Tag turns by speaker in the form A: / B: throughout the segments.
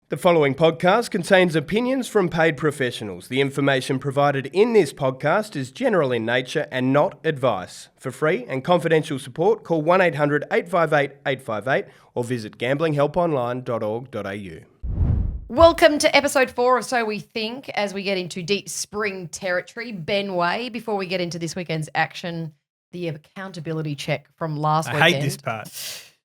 A: The following podcast contains opinions from paid professionals. The information provided in this podcast is general in nature and not advice. For free and confidential support, call 1800 858 858 or visit gamblinghelponline.org.au.
B: Welcome to episode 4 of So We Think as we get into deep spring territory. Ben Way, before we get into this weekend's action, the accountability check from last weekend.
C: I hate this part.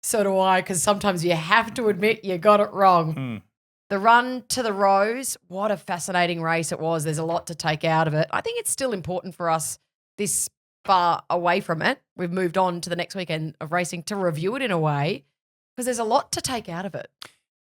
B: So do I, because sometimes you have to admit you got it wrong. The run to the Rose, what a fascinating race it was. There's a lot to take out of it. I think it's still important for us this far away from it. We've moved on to the next weekend of racing to review it in a way because there's a lot to take out of it.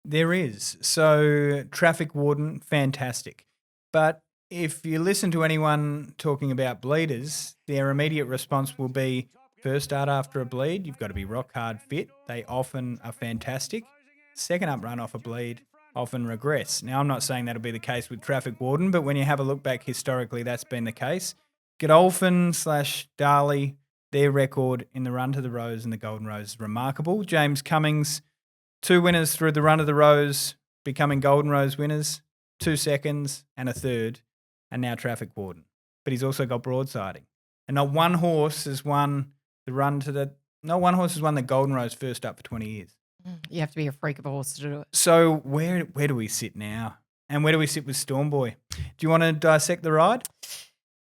C: There is. So traffic warden, fantastic. But if you listen to anyone talking about bleeders, their immediate response will be first start after a bleed, you've got to be rock hard fit. They often are fantastic. Second up run off a bleed, often regress. Now, I'm not saying that'll be the case with traffic warden, but when you have a look back historically, that's been the case. Godolphin/Darley, their record in the run to the Rose and the Golden Rose is remarkable. James Cummings, 2 winners through the run to the Rose, becoming Golden Rose winners, 2 seconds and a third, and now traffic warden. But he's also got broadsiding. And not one horse has won the Golden Rose first up for 20 years.
B: You have to be a freak of a horse to do it.
C: So where do we sit now? And where do we sit with Stormboy? Do you want to dissect the ride?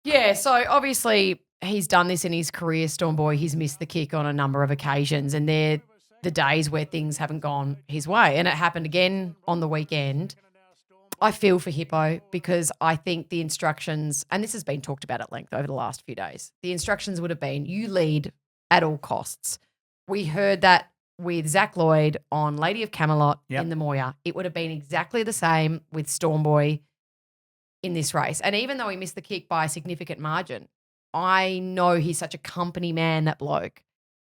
B: Yeah, so obviously he's done this in his career, Stormboy. He's missed the kick on a number of occasions, and they're the days where things haven't gone his way. And it happened again on the weekend. I feel for Hippo because I think the instructions, and this has been talked about at length over the last few days, the instructions would have been you lead at all costs. We heard that with Zach Lloyd on Lady of Camelot in the Moya. It would have been exactly the same with Stormboy in this race. And even though he missed the kick by a significant margin, I know he's such a company man, that bloke,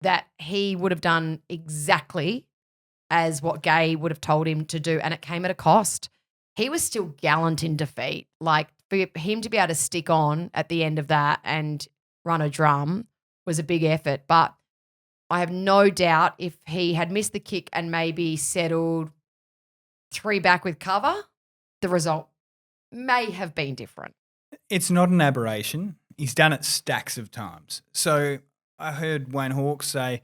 B: that he would have done exactly as what Gay would have told him to do, and it came at a cost. He was still gallant in defeat. Like, for him to be able to stick on at the end of that and run a drum was a big effort. But I have no doubt if he had missed the kick and maybe settled 3 back with cover, the result may have been different.
C: It's not an aberration. He's done it stacks of times. So I heard Wayne Hawkes say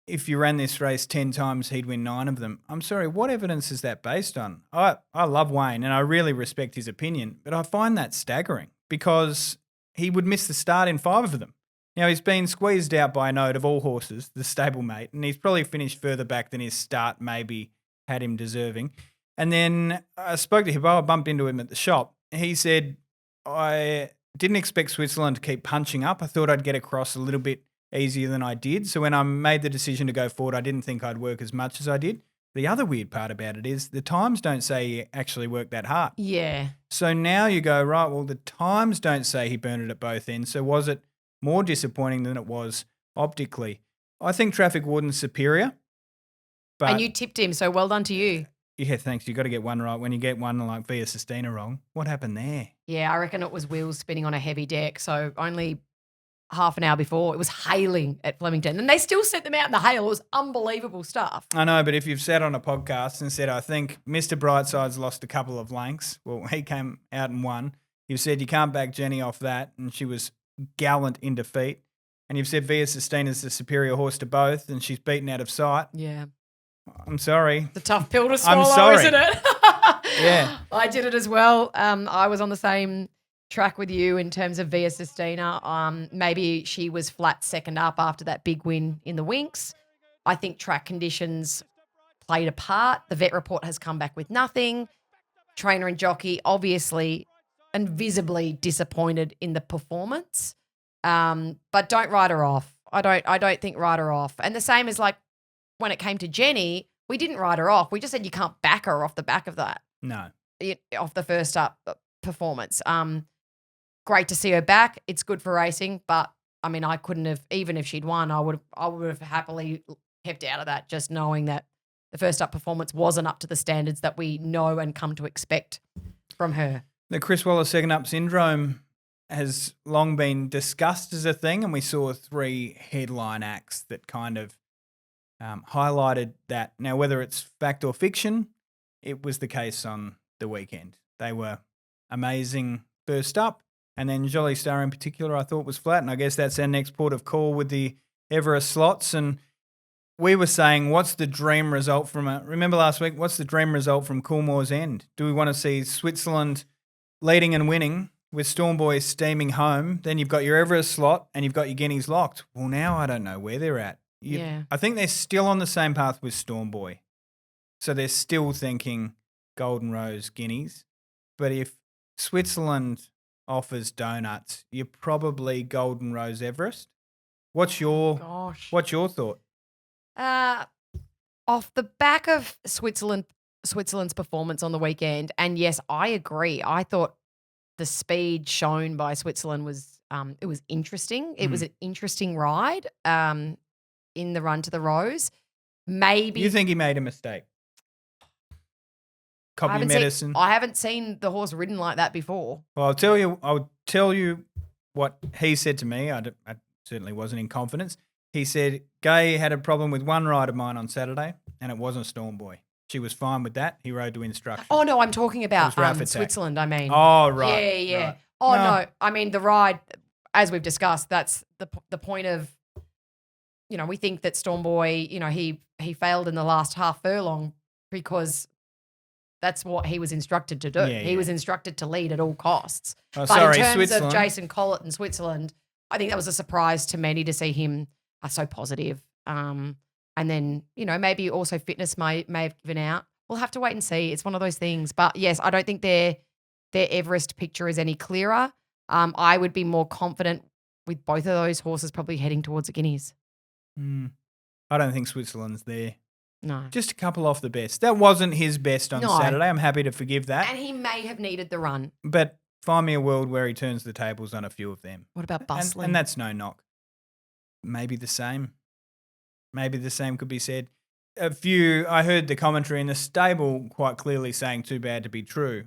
C: if you ran this race 10 times, he'd win 9 of them. I'm sorry, what evidence is that based on? I love Wayne and I really respect his opinion, but I find that staggering because he would miss the start in 5 of them. Now, he's been squeezed out by a note of all horses, the stablemate, and he's probably finished further back than his start maybe had him deserving. And then I spoke to him, I bumped into him at the shop. He said, I didn't expect Switzerland to keep punching up. I thought I'd get across a little bit easier than I did. So when I made the decision to go forward, I didn't think I'd work as much as I did. The other weird part about it is the times don't say he actually worked that hard.
B: Yeah.
C: So now you go, right, well, the times don't say he burned it at both ends. So was it more disappointing than it was optically? I think Traffic Warden's superior. But
B: and you tipped him, so well done to you.
C: Yeah, thanks. You've got to get one right. When you get one like Via Sistina wrong, what happened there?
B: Yeah, I reckon it was wheels spinning on a heavy deck, so only half an hour before it was hailing at Flemington. And they still sent them out in the hail. It was unbelievable stuff.
C: I know, but if you've sat on a podcast and said, I think Mr. Brightside's lost a couple of lengths, well, he came out and won. You've said you can't back Jenny off that, and she was gallant in defeat. And you've said Via Sistina's the superior horse to both, and she's beaten out of sight.
B: Yeah.
C: I'm sorry.
B: It's a tough pill to swallow,
C: I'm sorry.
B: isn't it?
C: Yeah.
B: I did it as well. I was on the same track with you in terms of Via Sistina. Maybe she was flat second up after that big win in the Winx. I think track conditions played a part. The vet report has come back with nothing. Trainer and jockey obviously and visibly disappointed in the performance. But don't write her off. I don't think write her off. And the same as like when it came to Jenny, we didn't write her off. We just said you can't back her off the back of that.
C: No.
B: Off the first up performance. Great to see her back. It's good for racing, but I mean, I couldn't have, even if she'd won, I would have happily kept out of that, just knowing that the first up performance wasn't up to the standards that we know and come to expect from her.
C: The Chris Waller second up syndrome has long been discussed as a thing, and we saw 3 headline acts that kind of highlighted that. Now, whether it's fact or fiction, it was the case on the weekend. They were amazing first up, and then Jolly Star in particular I thought was flat, and I guess that's our next port of call with the Everest slots. And we were saying, what's the dream result from remember last week, what's the dream result from Coolmore's End? Do we want to see Switzerland leading and winning with Storm Boy steaming home? Then you've got your Everest slot and you've got your Guineas locked. Well, now I don't know where they're at. I think they're still on the same path with Storm Boy. So they're still thinking Golden Rose, Guineas. But if Switzerland offers donuts, you're probably Golden Rose, Everest. What's your thought?
B: Off the back of Switzerland's performance on the weekend, and yes, I agree. I thought the speed shown by Switzerland was it was interesting. It was an interesting ride in the run to the Rose. Maybe
C: you think he made a mistake? Copy medicine.
B: I haven't seen the horse ridden like that before.
C: Well, I'll tell you what he said to me. I certainly wasn't in confidence. He said, Gay had a problem with one ride of mine on Saturday, and it wasn't Storm Boy. She was fine with that. He rode to instruction.
B: Oh, no, I'm talking about Switzerland, I mean.
C: Oh, right.
B: Yeah.
C: Right.
B: Oh, no. I mean, the ride, as we've discussed, that's the point of, we think that Storm Boy, he failed in the last half furlong because that's what he was instructed to do. He was instructed to lead at all costs.
C: Oh,
B: but in terms of Jason Collett and Switzerland, I think that was a surprise to many to see him so positive. And then, maybe also fitness may have given out. We'll have to wait and see. It's one of those things. But yes, I don't think their Everest picture is any clearer. I would be more confident with both of those horses probably heading towards the Guineas.
C: I don't think Switzerland's there.
B: No.
C: Just a couple off the best. That wasn't his best on Saturday. I'm happy to forgive that.
B: And he may have needed the run.
C: But find me a world where he turns the tables on a few of them.
B: What about Bustling?
C: And that's no knock. Maybe the same. Maybe the same could be said. I heard the commentary in the stable quite clearly saying too bad to be true.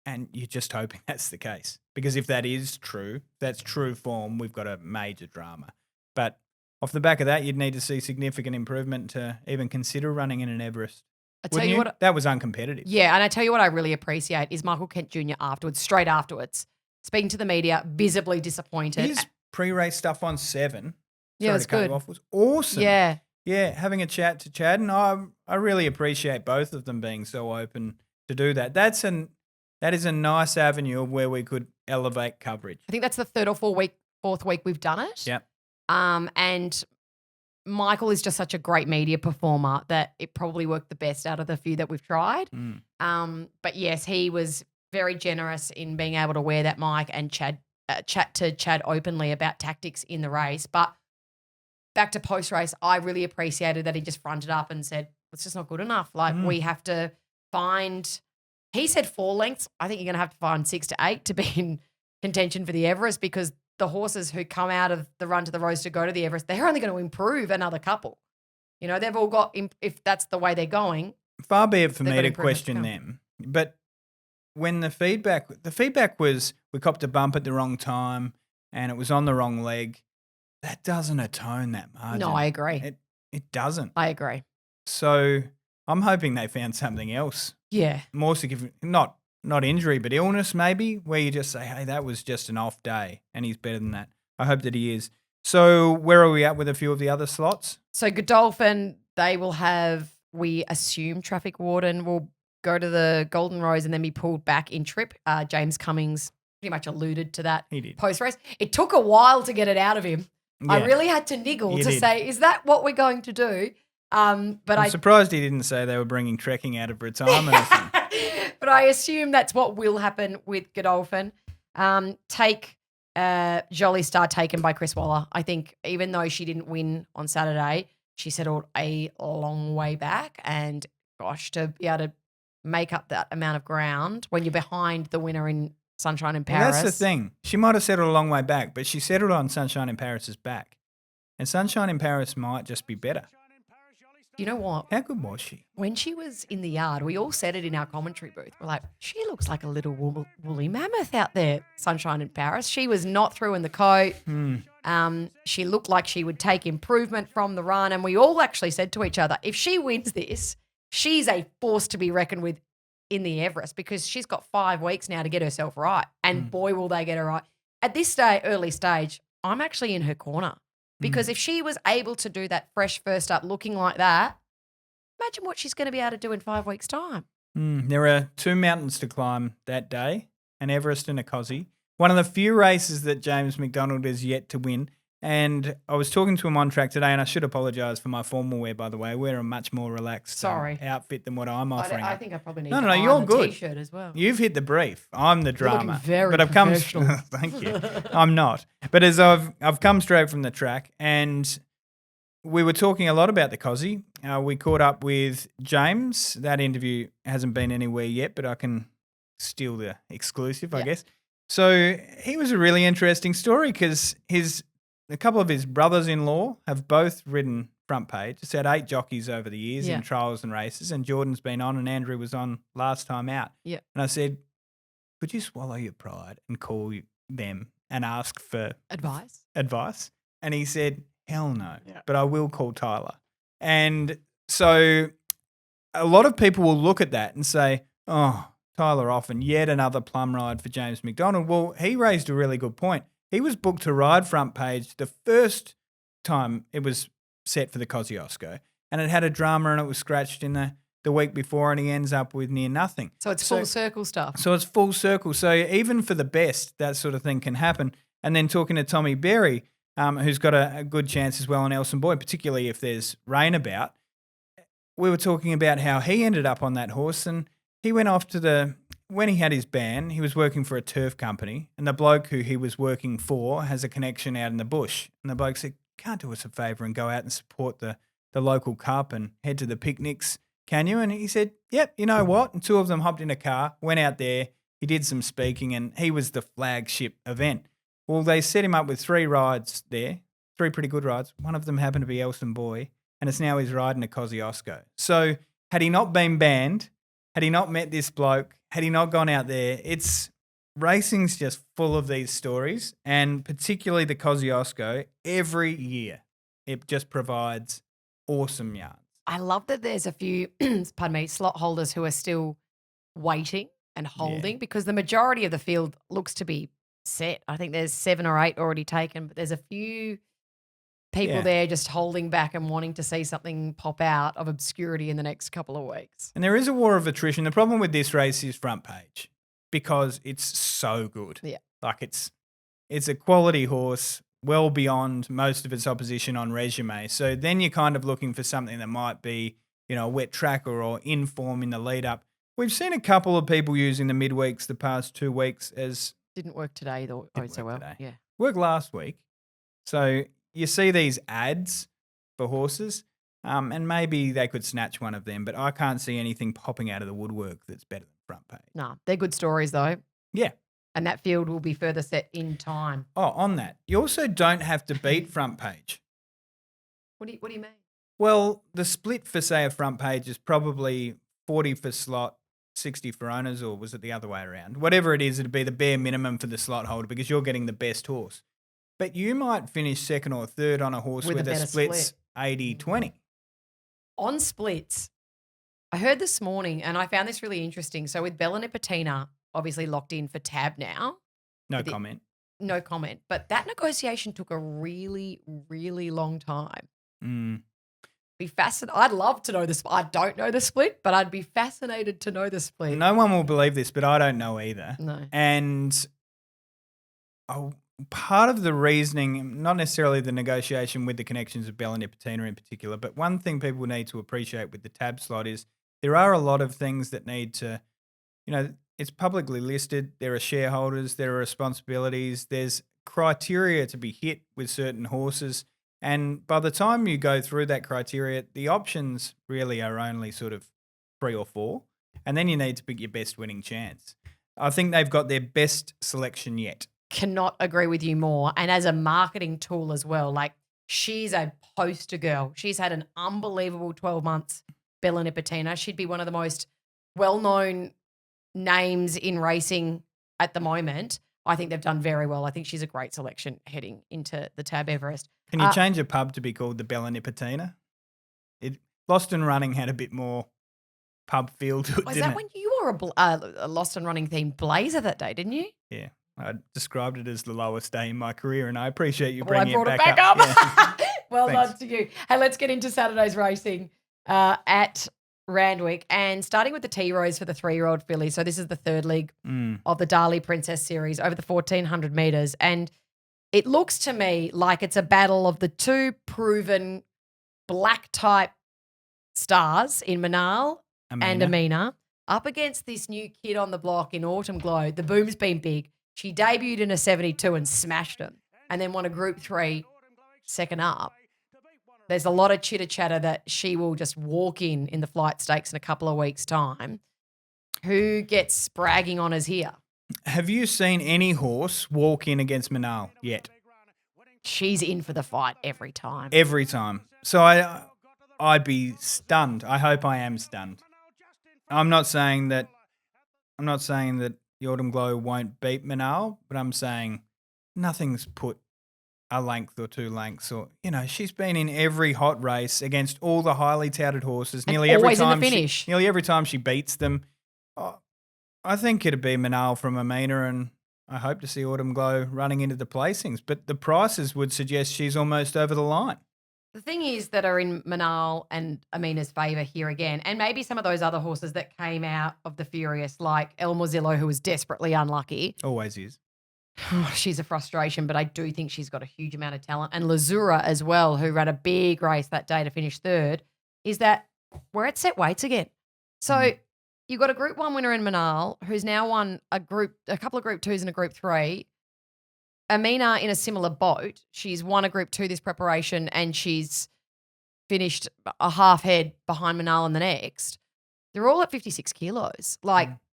C: And you're just hoping that's the case. Because if that is true, that's true form, we've got a major drama. But off the back of that, you'd need to see significant improvement to even consider running in an Everest. That was uncompetitive.
B: Yeah, and I tell you what I really appreciate is Michael Kent Jr. straight afterwards, speaking to the media, visibly disappointed.
C: His pre-race stuff on 7,
B: it was good.
C: Was awesome.
B: Yeah.
C: Yeah, having a chat to Chad, and I really appreciate both of them being so open to do that. That is a nice avenue of where we could elevate coverage.
B: I think that's the third or fourth week we've done it.
C: Yep.
B: And Michael is just such a great media performer that it probably worked the best out of the few that we've tried. But yes, he was very generous in being able to wear that mic and chat to Chad openly about tactics in the race. But back to post-race, I really appreciated that he just fronted up and said, it's just not good enough. We have to find, he said 4 lengths. I think you're going to have to find 6 to 8 to be in contention for the Everest, because the horses who come out of the run to the Rose to go to the Everest, they're only going to improve another couple. They've all got, if that's the way they're going.
C: Far be it for me to question them. But when the feedback was we copped a bump at the wrong time and it was on the wrong leg, that doesn't atone that margin.
B: No, I agree.
C: It doesn't.
B: I agree.
C: So I'm hoping they found something else.
B: Yeah.
C: More significant, not injury, but illness maybe, where you just say, hey, that was just an off day and he's better than that. I hope that he is. So where are we at with a few of the other slots?
B: So Godolphin, they will have, we assume, Traffic Warden will go to the Golden Rose and then be pulled back in trip. James Cummings pretty much alluded to that post-race. It took a while to get it out of him. Yeah. I really had to niggle to say, is that what we're going to do? But
C: I'm surprised he didn't say they were bringing trekking out of retirement or something.
B: But I assume that's what will happen with Godolphin. Jolly Star taken by Chris Waller. I think even though she didn't win on Saturday, she settled a long way back. And gosh, to be able to make up that amount of ground when you're behind the winner in Sunshine in Paris.
C: Well, that's the thing. She might have settled a long way back, but she settled on Sunshine in Paris's back. And Sunshine in Paris might just be better.
B: You know what?
C: How good was she?
B: When she was in the yard, we all said it in our commentary booth. We're like, she looks like a little woolly mammoth out there, Sunshine in Paris. She was not through in the coat. She looked like she would take improvement from the run. And we all actually said to each other, if she wins this, she's a force to be reckoned with in the Everest because she's got 5 weeks now to get herself right. And boy, will they get her right. At this early stage, I'm actually in her corner because if she was able to do that fresh first up looking like that, imagine what she's going to be able to do in 5 weeks' time.
C: There are 2 mountains to climb that day, an Everest and a Cossie. One of the few races that James McDonald is yet to win. And I was talking to him on track today, and I should apologise for my formal wear, by the way. I wear a much more relaxed outfit than what I'm offering.
B: I think I probably need
C: no,
B: to
C: you're
B: iron the
C: good.
B: T-shirt as well.
C: You've hit the brief. I'm the drama.
B: You're looking very
C: but I've come.
B: professional.
C: Thank you. I'm not. But as I've come straight from the track, and we were talking a lot about the Cossie. We caught up with James. That interview hasn't been anywhere yet, but I can steal the exclusive, I guess. So he was a really interesting story because a couple of his brothers-in-law have both ridden front page. It's had 8 jockeys over the years in trials and races, and Jordan's been on and Andrew was on last time out.
B: Yeah.
C: And I said, could you swallow your pride and call them and ask for advice? And he said, hell no, but I will call Tyler. And so a lot of people will look at that and say, oh, Tyler off and yet another plum ride for James McDonald. Well, he raised a really good point. He was booked to ride front page the first time it was set for the Kosciuszko, and it had a drama and it was scratched in the week before, and he ends up with near nothing.
B: So it's full circle stuff.
C: So it's full circle. So even for the best, that sort of thing can happen. And then talking to Tommy Berry, who's got a good chance as well on Elson Boy, particularly if there's rain about, we were talking about how he ended up on that horse, and he went off to when he had his ban, he was working for a turf company, and the bloke who he was working for has a connection out in the bush. And the bloke said, can't do us a favour and go out and support the local cup and head to the picnics, can you? And he said, yep, you know what? And 2 of them hopped in a car, went out there, he did some speaking, and he was the flagship event. Well, they set him up with 3 rides there, 3 pretty good rides. One of them happened to be Elson Boy, and it's now he's riding a Kosciuszko. So had he not been banned, had he not met this bloke, had he not gone out there, racing's just full of these stories, and particularly the Kosciuszko, every year it just provides awesome yarns.
B: I love that there's a few, slot holders who are still waiting and holding because the majority of the field looks to be set. I think there's 7 or 8 already taken, but there's a few people there just holding back and wanting to see something pop out of obscurity in the next couple of weeks.
C: And there is a war of attrition. The problem with this race is front page because it's so good.
B: Yeah.
C: Like it's a quality horse well beyond most of its opposition on resume. So then you're kind of looking for something that might be, a wet tracker or in form in the lead up. We've seen a couple of people using the midweeks the past 2 weeks as...
B: Didn't work today though. So well. Today. Yeah.
C: Worked last week. So you see these ads for horses, and maybe they could snatch one of them, but I can't see anything popping out of the woodwork that's better than front page.
B: No, they're good stories though.
C: Yeah.
B: And that field will be further set in time.
C: Oh, on that. You also don't have to beat front page.
B: What do you mean?
C: Well, the split for, say, a front page is probably 40 for slot, 60 for owners, or was it the other way around? Whatever it is, it'd be the bare minimum for the slot holder because you're getting the best horse. But you might finish second or third on a horse with a splits 80-20.
B: On splits, I heard this morning, and I found this really interesting. So with Bella Nipotina obviously locked in for tab now.
C: No comment.
B: No comment. But that negotiation took a really, really long time. Be fascinated. I'd love to know the split. I don't know the split, but I'd be fascinated to know the split.
C: No one will believe this, but I don't know either.
B: No.
C: And part of the reasoning, not necessarily the negotiation with the connections of Bella Nipotina in particular, but one thing people need to appreciate with the tab slot is there are a lot of things that need to, it's publicly listed. There are shareholders, there are responsibilities, there's criteria to be hit with certain horses. And by the time you go through that criteria, the options really are only sort of 3 or 4. And then you need to pick your best winning chance. I think they've got their best selection yet.
B: Cannot agree with you more. And as a marketing tool as well, like she's a poster girl. She's had an unbelievable 12 months, Bella Nipotina. She'd be one of the most well-known names in racing at the moment. I think they've done very well. I think she's a great selection heading into the Tab Everest.
C: Can you change a pub to be called the Bella Nipotina? Lost and Running had a bit more pub feel to it,
B: Was
C: didn't
B: that
C: it?
B: when you wore a Lost and Running themed blazer that day, didn't you?
C: Yeah. I described it as the lowest day in my career, and I appreciate you
B: Well, I
C: bringing
B: brought
C: it
B: it
C: back
B: back up.
C: Yeah.
B: Well
C: Thanks.
B: done to you. Hey, let's get into Saturday's racing at Randwick, and starting with the T-Rose for the 3-year-old filly. So this is the third leg of the Dali Princess series over the 1,400 metres, and it looks to me like it's a battle of the two proven black type stars in Manal and Amina up against this new kid on the block in Autumn Glow. The boom's been big. She debuted in a 72 and smashed him, and then won a Group 3 second up. There's a lot of chitter-chatter that she will just walk in the flight stakes in a couple of weeks' time. Who gets bragging on us here?
C: Have you seen any horse walk in against Manal yet?
B: She's in for the fight every time.
C: Every time. So I'd be stunned. I hope I am stunned. I'm not saying that the Autumn Glow won't beat Manal, but I'm saying nothing's put a length or 2 lengths, or she's been in every hot race against all the highly touted horses.
B: And
C: Nearly every
B: always in the
C: time
B: finish.
C: nearly every time she beats them. I think it'd be Manal from Amina, and I hope to see Autumn Glow running into the placings. But the prices would suggest she's almost over the line.
B: The thing is that are in Manal and Amina's favour here again, and maybe some of those other horses that came out of the Furious, like El Morzillo, who was desperately unlucky.
C: Always is.
B: She's a frustration, but I do think she's got a huge amount of talent. And Lazura as well, who ran a big race that day to finish third, is that we're at set weights again. So you've got a Group 1 winner in Manal who's now won a couple of Group 2s and a Group 3. Amina in a similar boat. She's won a Group 2 this preparation, and she's finished a half head behind Manal in the next. They're all at 56 kilos.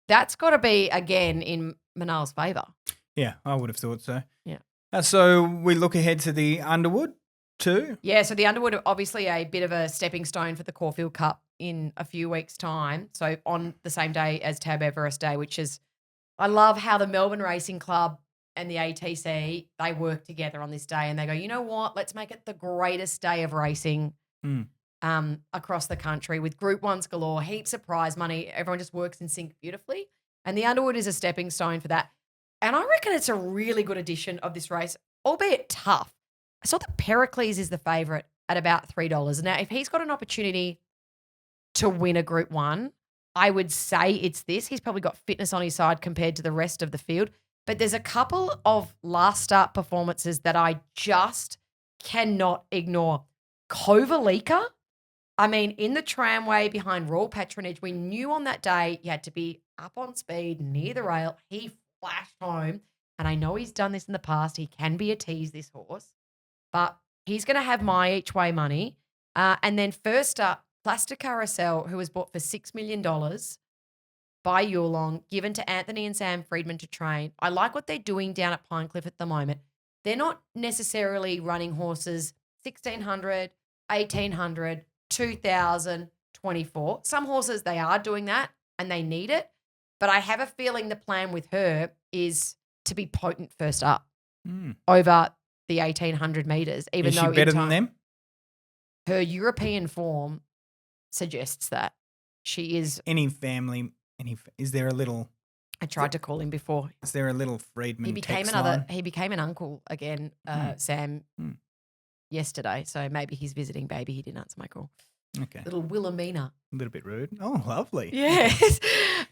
B: That's got to be, again, in Manal's favour.
C: Yeah, I would have thought so.
B: Yeah.
C: So we look ahead to the Underwood too.
B: Yeah, so the Underwood, obviously a bit of a stepping stone for the Caulfield Cup in a few weeks' time. So on the same day as Tab Everest Day, which is, I love how the Melbourne Racing Club and the ATC, they work together on this day, and they go, you know what, let's make it the greatest day of racing across the country with Group 1s galore, heaps of prize money. Everyone just works in sync beautifully. And the Underwood is a stepping stone for that. And I reckon it's a really good edition of this race, albeit tough. I saw that Pericles is the favourite at about $3. Now, if he's got an opportunity to win a Group 1, I would say it's this. He's probably got fitness on his side compared to the rest of the field. But there's a couple of last start performances that I just cannot ignore. Kovalika, I mean, in the tramway behind Royal Patronage, we knew on that day you had to be up on speed, near the rail. He flashed home. And I know he's done this in the past. He can be a tease, this horse. But he's going to have my each way money. And then first up, Plastic Carousel, who was bought for $6 million by Yulong, given to Anthony and Sam Friedman to train. I like what they're doing down at Pinecliff at the moment. They're not necessarily running horses 1,600, 1,800, 2,000, 24. Some horses, they are doing that and they need it. But I have a feeling the plan with her is to be potent first up over the 1,800 metres. Even
C: is
B: though
C: she better than them?
B: Her European form suggests that she is.
C: Is there a little?
B: I tried to call him before.
C: Is there a little Friedman?
B: He became an uncle again, Sam, yesterday. So maybe he's visiting baby. He didn't answer my call.
C: Okay.
B: Little Wilhelmina.
C: A little bit rude. Oh, lovely.
B: Yes.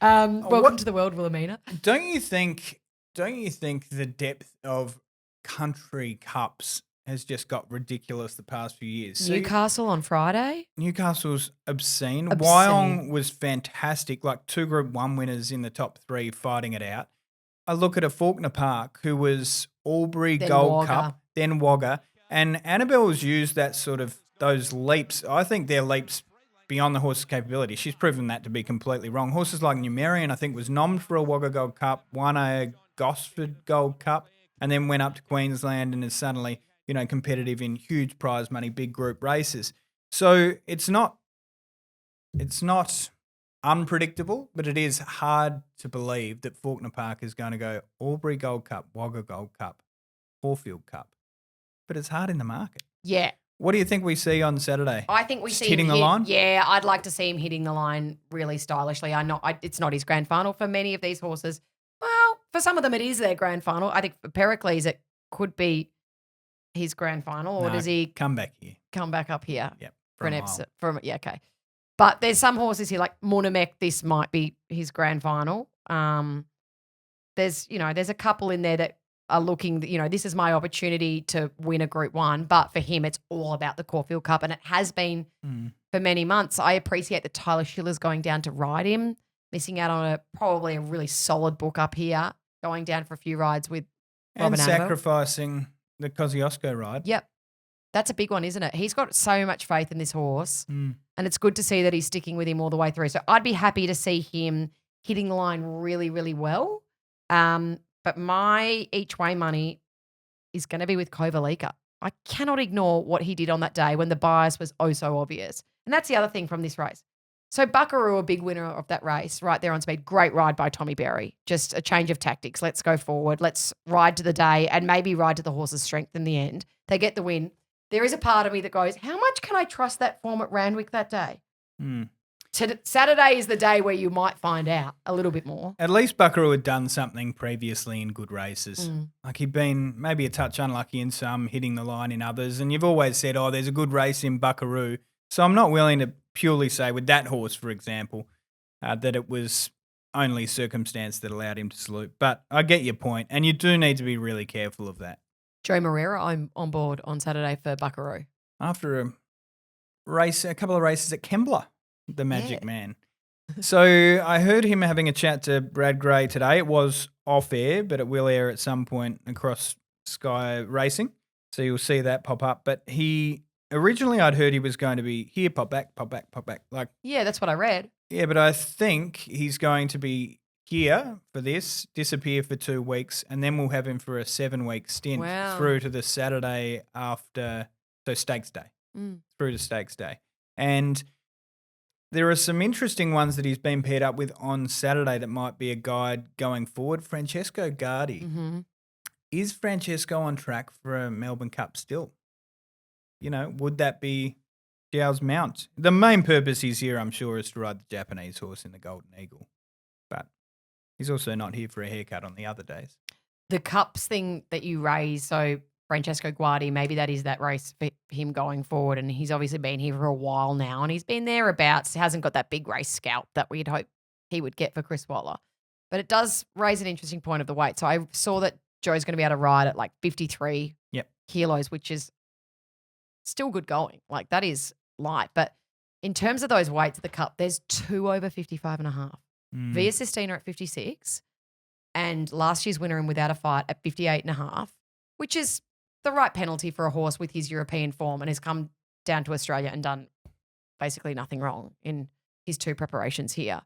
B: Welcome to the world, Wilhelmina.
C: Don't you think the depth of country cups has just got ridiculous the past few years?
B: Newcastle on Friday.
C: Newcastle's obscene. Wyong was fantastic, like 2 Group 1 winners in the top 3 fighting it out. I look at a Faulkner Park who was Albury
B: Then
C: Gold
B: Wagga.
C: Cup, then Wagga, and Annabelle's used that sort of those leaps. I think they're leaps beyond the horse's capability. She's proven that to be completely wrong. Horses like Numerian, I think, was nommed for a Wagga Gold Cup, won a Gosford Gold Cup, and then went up to Queensland and is suddenly, competitive in huge prize money, big group races. So it's not unpredictable, but it is hard to believe that Faulkner Park is going to go Albury Gold Cup, Wagga Gold Cup, Caulfield Cup. But it's hard in the market.
B: Yeah.
C: What do you think we see on Saturday?
B: I think we
C: Just
B: see
C: hitting
B: him
C: the line?
B: Yeah, I'd like to see him hitting the line really stylishly. It's not his grand final for many of these horses. Well, for some of them, it is their grand final. I think for Pericles, it could be his grand final, or
C: No,
B: does he
C: come back here?
B: come back up here?
C: Yep.
B: For an
C: a mile.
B: episode. Yeah, okay. But there's some horses here, like Munamek, this might be his grand final. There's a couple in there that are looking, this is my opportunity to win a Group 1. But for him, it's all about the Caulfield Cup, and it has been for many months. I appreciate that Tyler Schiller's going down to ride him, missing out on probably a really solid book up here, going down for a few rides with Robin
C: And
B: Annabelle.
C: sacrificing the Kosciuszko ride.
B: Yep. That's a big one, isn't it? He's got so much faith in this horse, and it's good to see that he's sticking with him all the way through. So I'd be happy to see him hitting the line really, really well. But my each way money is going to be with Kovalika. I cannot ignore what he did on that day when the bias was oh so obvious. And that's the other thing from this race. So Buckaroo, a big winner of that race, right there on speed. Great ride by Tommy Berry. Just a change of tactics. Let's go forward. Let's ride to the day and maybe ride to the horse's strength in the end. They get the win. There is a part of me that goes, how much can I trust that form at Randwick that day? Saturday is the day where you might find out a little bit more.
C: At least Buckaroo had done something previously in good races. Like he'd been maybe a touch unlucky in some, hitting the line in others. And you've always said, oh, there's a good race in Buckaroo. So I'm not willing to purely say with that horse, for example, that it was only circumstance that allowed him to salute. But I get your point, and you do need to be really careful of that.
B: Joe Moreira, I'm on board on Saturday for Buckaroo.
C: After a couple of races at Kembla, the Magic Man. So I heard him having a chat to Brad Gray today. It was off air, but it will air at some point across Sky Racing. So you'll see that pop up. But originally I'd heard he was going to be here, pop back, pop back, pop back.
B: Yeah, that's what I read.
C: Yeah, but I think he's going to be here for this, disappear for 2 weeks, and then we'll have him for a 7-week stint through to the Saturday after, so Stakes Day, through to Stakes Day. And there are some interesting ones that he's been paired up with on Saturday that might be a guide going forward. Francesco Guardi. Is Francesco on track for a Melbourne Cup still? Would that be Xiao's mount? The main purpose he's here, I'm sure, is to ride the Japanese horse in the Golden Eagle. But he's also not here for a haircut on the other days.
B: The Cups thing that you raise, so Francesco Guardi, maybe that is that race for him going forward. And he's obviously been here for a while now, and he's been thereabouts. He hasn't got that big race scalp that we'd hope he would get for Chris Waller. But it does raise an interesting point of the weight. So I saw that Joe's going to be able to ride at like 53 kilos, which is still good going. Like that is light. But in terms of those weights at the Cup, there's 2 over 55.5. Via Sistina at 56 and last year's winner in Without a Fight at 58.5, which is the right penalty for a horse with his European form and has come down to Australia and done basically nothing wrong in his 2 preparations here.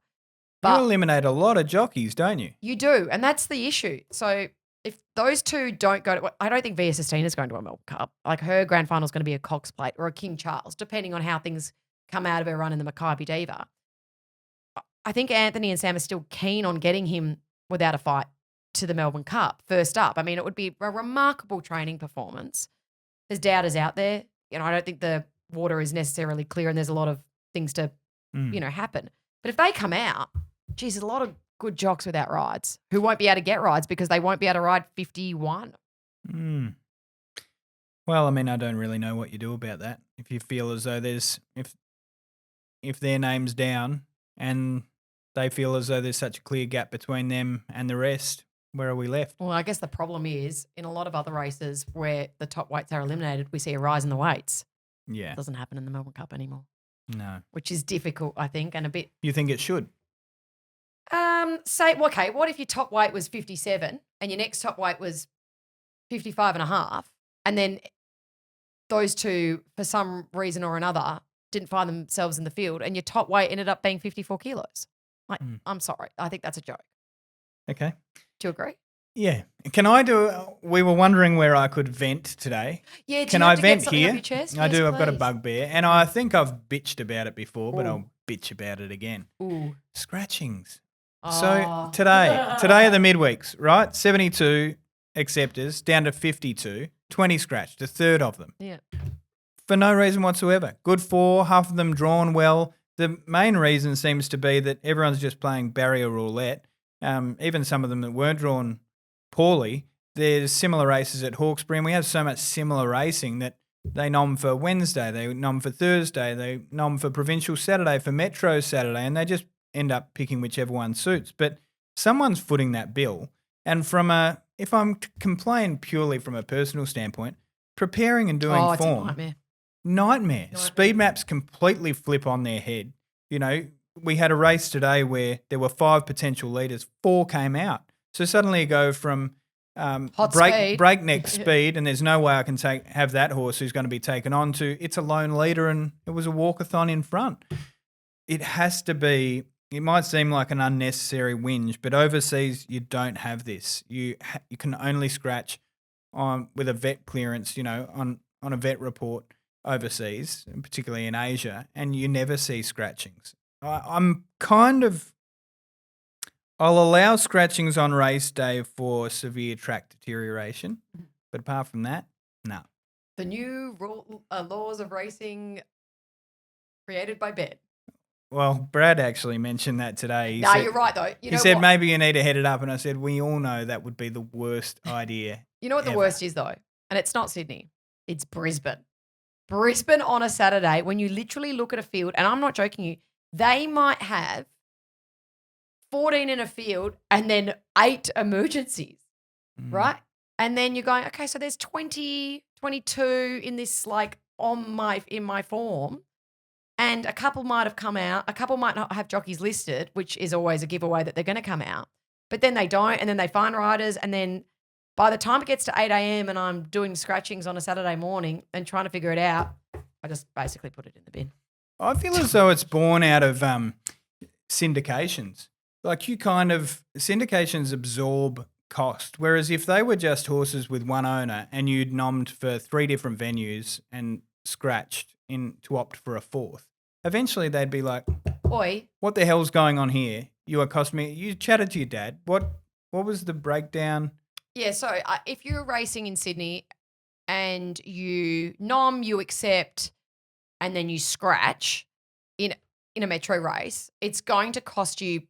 B: But
C: you eliminate a lot of jockeys, don't you?
B: You do, and that's the issue. So if those 2 don't go to – I don't think Via Sistina is going to a Melbourne Cup. Like her grand final is going to be a Cox Plate or a King Charles, depending on how things come out of her run in the Maccabi Diva. I think Anthony and Sam are still keen on getting him Without a Fight to the Melbourne Cup first up. I mean, it would be a remarkable training performance. There's doubters out there. I don't think the water is necessarily clear and there's a lot of things to, happen. But if they come out, geez, there's a lot of good jocks without rides who won't be able to get rides because they won't be able to ride 51.
C: Well, I mean, I don't really know what you do about that. If you feel as though if their name's down and they feel as though there's such a clear gap between them and the rest, where are we left?
B: Well, I guess the problem is in a lot of other races where the top weights are eliminated, we see a rise in the weights.
C: Yeah.
B: It doesn't happen in the Melbourne Cup anymore.
C: No.
B: Which is difficult, I think, and a bit.
C: You think it should?
B: What if your top weight was 57 and your next top weight was 55.5 and then those 2, for some reason or another, didn't find themselves in the field and your top weight ended up being 54 kilos? Like, I'm sorry. I think that's a joke.
C: Okay.
B: Do you agree?
C: Yeah. Can I we were wondering where I could vent today.
B: Yeah,
C: Can I vent here?
B: Your chest?
C: I
B: Yes,
C: do. I've got a
B: please.
C: bugbear, and I think I've bitched about it before, but I'll bitch about it again.
B: Ooh.
C: Scratchings.
B: Oh.
C: So today are the midweeks, right? 72 acceptors down to 52, 20 scratched, a third of them.
B: Yeah.
C: for no reason whatsoever. Good 4, half of them drawn well. The main reason seems to be that everyone's just playing barrier roulette. Even some of them that weren't drawn poorly, there's similar races at Hawkesbury, and we have so much similar racing that they nom for Wednesday, they nom for Thursday, they nom for Provincial Saturday, for Metro Saturday, and they just end up picking whichever one suits. But someone's footing that bill, and if I'm to complain purely from a personal standpoint, preparing and doing
B: It's a
C: form, nightmare. Speed maps completely flip on their head. You know, we had a race today where there were 5 potential leaders, 4 came out. So suddenly you go from breakneck speed, and there's no way I can have that horse who's going to be taken on, to it's a lone leader and it was a walkathon in front. It has to be. It might seem like an unnecessary whinge, but overseas you don't have this. You can only scratch with a vet clearance, on a vet report overseas, particularly in Asia, and you never see scratchings. I'll allow scratchings on race day for severe track deterioration, but apart from that, no.
B: The new laws of racing created by Ben.
C: Well, Brad actually mentioned that today.
B: You're right, though.
C: He said maybe you need to head it up, and I said we all know that would be the worst idea.
B: You know what the worst is, though? And it's not Sydney. It's Brisbane. Brisbane on a Saturday, when you literally look at a field, and I'm not joking you, they might have 14 in a field and then 8 emergencies, right? And then you're going, okay, so there's 20, 22 in this, in my form. And a couple might have come out. A couple might not have jockeys listed, which is always a giveaway that they're going to come out. But then they don't, and then they find riders, and then by the time it gets to 8 a.m. and I'm doing scratchings on a Saturday morning and trying to figure it out, I just basically put it in the bin.
C: I feel as though it's born out of syndications. Like syndications absorb cost, whereas if they were just horses with one owner and you'd nommed for 3 different venues and scratched to opt for a 4th, eventually they'd be like,
B: "Oi,
C: what the hell's going on here? You are costing me." You chatted to your dad. What was the breakdown?
B: Yeah, so if you're racing in Sydney and you nom, you accept, and then you scratch in a metro race, it's going to cost you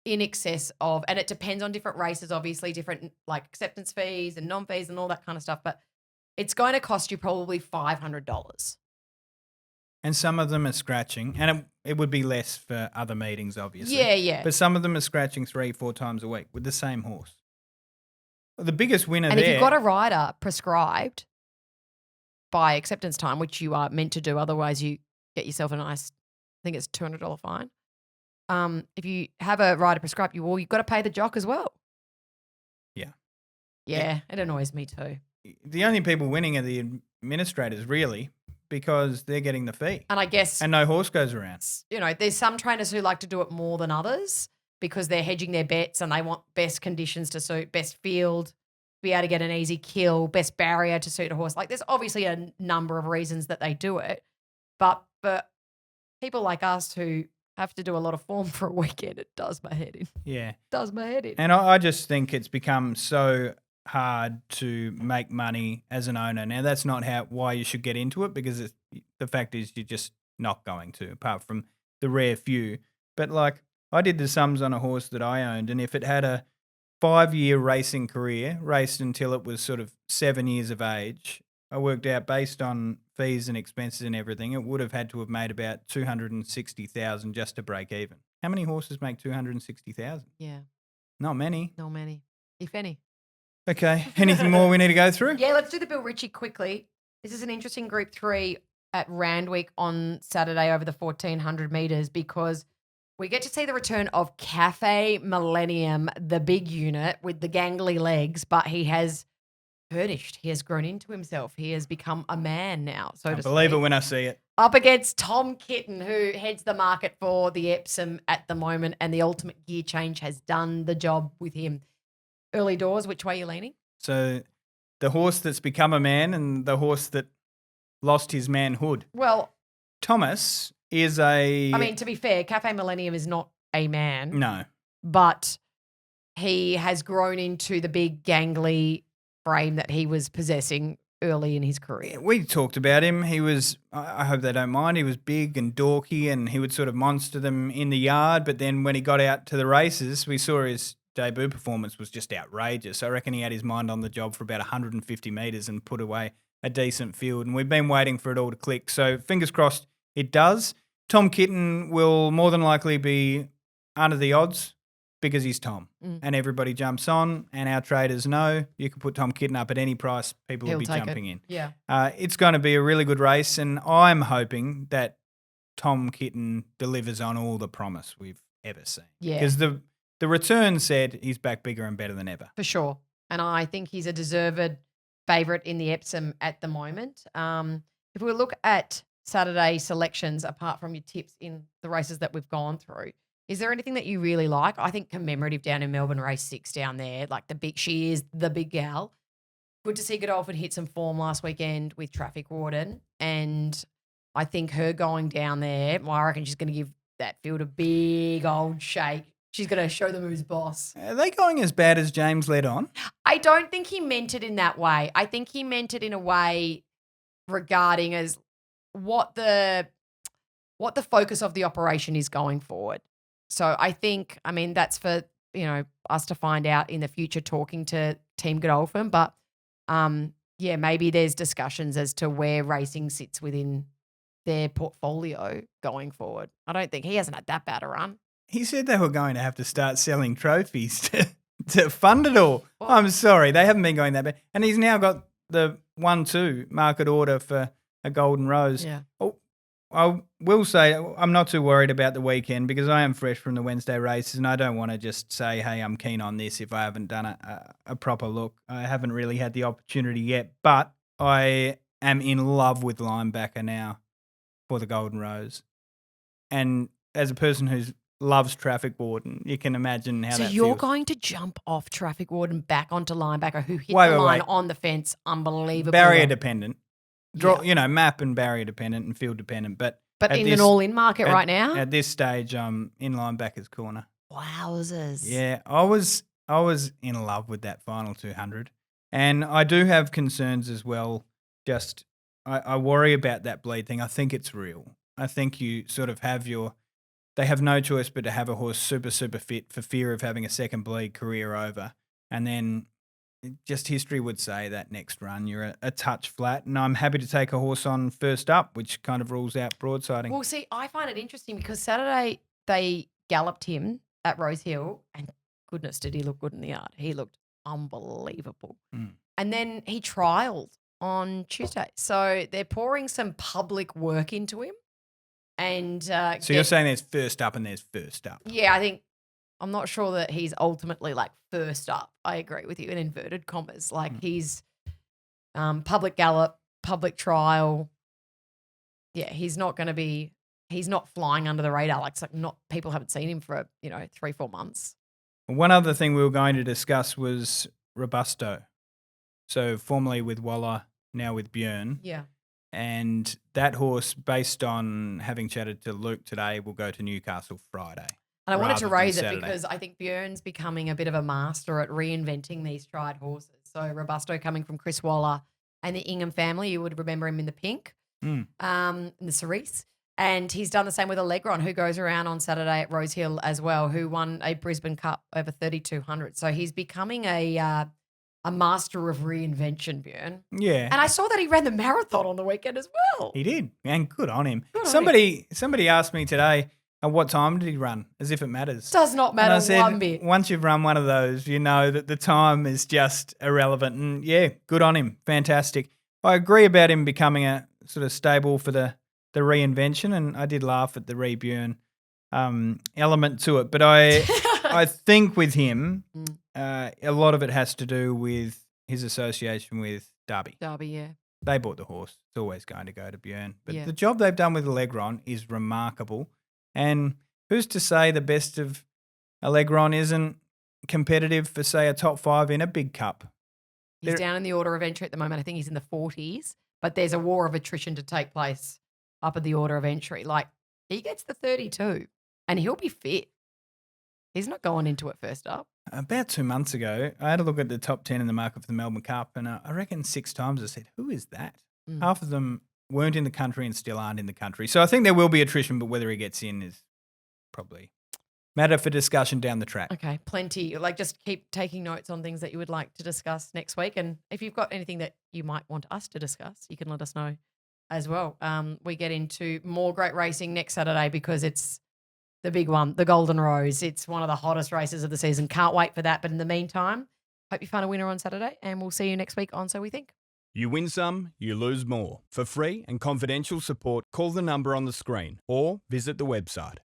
B: in excess of, and it depends on different races, obviously, different acceptance fees and non-fees and all that kind of stuff, but it's going to cost you probably $500.
C: And some of them are scratching, and it would be less for other meetings, obviously.
B: Yeah.
C: But some of them are scratching 3-4 times a week with the same horse. The biggest winner
B: and if you've got a rider prescribed by acceptance time, which you are meant to do, otherwise you get yourself a nice, I think it's $200 fine. If you have a rider prescribed, you've got to pay the jock as well. Yeah, it annoys me too.
C: The only people winning are the administrators, really, because they're getting the fee.
B: And I guess...
C: And no horse goes around.
B: There's some trainers who like to do it more than others because they're hedging their bets and they want best conditions to suit, best field, be able to get an easy kill, best barrier to suit a horse. There's obviously a number of reasons that they do it. But for people like us who have to do a lot of form for a weekend, it does my head in.
C: Yeah.
B: It does my head in.
C: And I just think it's become so hard to make money as an owner. Now, that's not why you should get into it, because the fact is you're just not going to, apart from the rare few. But I did the sums on a horse that I owned, and if it had a 5-year racing career, raced until it was sort of 7 years of age, I worked out based on fees and expenses and everything, it would have had to have made about $260,000 just to break even. How many horses make $260,000?
B: Yeah.
C: Not many.
B: Not many, if any.
C: Okay. Anything more we need to go through?
B: Yeah, let's do the Bill Ritchie quickly. This is an interesting Group 3 at Randwick on Saturday over the 1,400 metres because we get to see the return of Cafe Millennium, the big unit with the gangly legs, but he has furnished. He has grown into himself. He has become a man now, so to speak.
C: I believe it when I see it.
B: Up against Tom Kitten, who heads the market for the Epsom at the moment, and the Ultimate Gear Change has done the job with him. Early doors, which way are you leaning?
C: So the horse that's become a man and the horse that lost his manhood.
B: Well,
C: Thomas is
B: to be fair, Cafe Millennium is not a man.
C: No.
B: But he has grown into the big gangly frame that he was possessing early in his career.
C: We talked about him. He was, I hope they don't mind, he was big and dorky and he would sort of monster them in the yard. But then when he got out to the races, we saw his debut performance was just outrageous. I reckon he had his mind on the job for about 150 metres and put away a decent field. And we've been waiting for it all to click. So fingers crossed it does. Tom Kitten will more than likely be under the odds because he's Tom. And everybody jumps on, and our traders know you can put Tom Kitten up at any price, people will be jumping in.
B: Yeah.
C: It's going to be a really good race, and I'm hoping that Tom Kitten delivers on all the promise we've ever seen.
B: Yeah.
C: Because the return said he's back bigger and better than ever.
B: For sure. And I think he's a deserved favourite in the Epsom at the moment. If we look at Saturday selections, apart from your tips in the races that we've gone through, is there anything that you really like? I think commemorative down in Melbourne, race 6 down there, like she is the big gal. Good to see Godolphin hit some form last weekend with Traffic Warden. And I think her going down there, well, I reckon she's going to give that field a big old shake. She's going to show them who's boss.
C: Are they going as bad as James led on?
B: I don't think he meant it in that way. I think he meant it in a way regarding as what the focus of the operation is going forward. So I think, I mean, that's for, us to find out in the future talking to Team Godolphin. But, maybe there's discussions as to where racing sits within their portfolio going forward. I don't think he hasn't had that bad a run.
C: He said they were going to have to start selling trophies to fund it all.
B: Well,
C: I'm sorry, they haven't been going that bad. And he's now got the 1-2 market order for a Golden Rose.
B: Yeah.
C: Oh, I will say I'm not too worried about the weekend because I am fresh from the Wednesday races and I don't want to just say, hey, I'm keen on this if I haven't done a proper look. I haven't really had the opportunity yet, but I am in love with Linebacker now for the Golden Rose. And as a person who loves Traffic Warden, you can imagine how
B: so
C: that
B: you're
C: feels.
B: going to jump off Traffic Warden back onto Linebacker who hit the line on the fence. Unbelievable.
C: Barrier dependent.
B: Yeah.
C: Map and barrier dependent and field dependent. But
B: in an all-in market right now?
C: At this stage, I'm in Linebacker's corner.
B: Wowzers.
C: Yeah, I was in love with that final 200. And I do have concerns as well. Just I worry about that bleed thing. I think it's real. I think you sort of they have no choice but to have a horse super, super fit for fear of having a second bleed, career over. And then just history would say that next run you're a touch flat. And I'm happy to take a horse on first up, which kind of rules out broadsiding.
B: Well, see, I find it interesting because Saturday they galloped him at Rose Hill and goodness, did he look good in the yard. He looked unbelievable. And then he trialled on Tuesday. So they're pouring some public work into him. And
C: so you're saying there's first up and there's first up.
B: Yeah, I'm not sure that he's ultimately like first up. I agree with you in inverted commas. Like he's public gallop, public trial. Yeah, he's not flying under the radar. Like people haven't seen him for 3-4 months.
C: One other thing we were going to discuss was Robusto. So formerly with Waller, now with Björn.
B: Yeah.
C: And that horse, based on having chatted to Luke today, will go to Newcastle Friday.
B: And I wanted to raise it
C: Saturday.
B: because I think Björn's becoming a bit of a master at reinventing these tried horses. So Robusto coming from Chris Waller and the Ingham family, you would remember him in the pink, in the cerise. And he's done the same with Allegron, who goes around on Saturday at Rose Hill as well, who won a Brisbane Cup over 3,200. So he's becoming a master of reinvention, Björn.
C: Yeah.
B: And I saw that he ran the marathon on the weekend as well.
C: He did. And good on him.
B: Good on
C: Somebody asked me today, what time did he run? As if it matters.
B: Does not matter
C: and I said,
B: one bit.
C: Once you've run one of those, you know that the time is just irrelevant. And yeah, good on him. Fantastic. I agree about him becoming a sort of stable for the reinvention. And I did laugh at the Björn element to it. But I think with him, a lot of it has to do with his association with Derby.
B: Derby, yeah.
C: They bought the horse. It's always going to go to Björn. But
B: Yeah.
C: the job they've done with Allegron is remarkable. And who's to say the best of Allegron isn't competitive for, say, a top 5 in a big cup?
B: He's down in the order of entry at the moment. I think he's in the 40s, but there's a war of attrition to take place up at the order of entry. Like, he gets the 32 and he'll be fit. He's not going into it first up.
C: About 2 months ago, I had a look at the top 10 in the market for the Melbourne Cup, and I reckon 6 times I said, who is that? Half of them weren't in the country and still aren't in the country. So I think there will be attrition, but whether he gets in is probably matter for discussion down the track.
B: Okay, plenty. Like, just keep taking notes on things that you would like to discuss next week. And if you've got anything that you might want us to discuss, you can let us know as well. We get into more great racing next Saturday because it's the big one, the Golden Rose. It's one of the hottest races of the season. Can't wait for that. But in the meantime, hope you find a winner on Saturday, and we'll see you next week on So We Think.
A: You win some, you lose more. For free and confidential support, call the number on the screen or visit the website.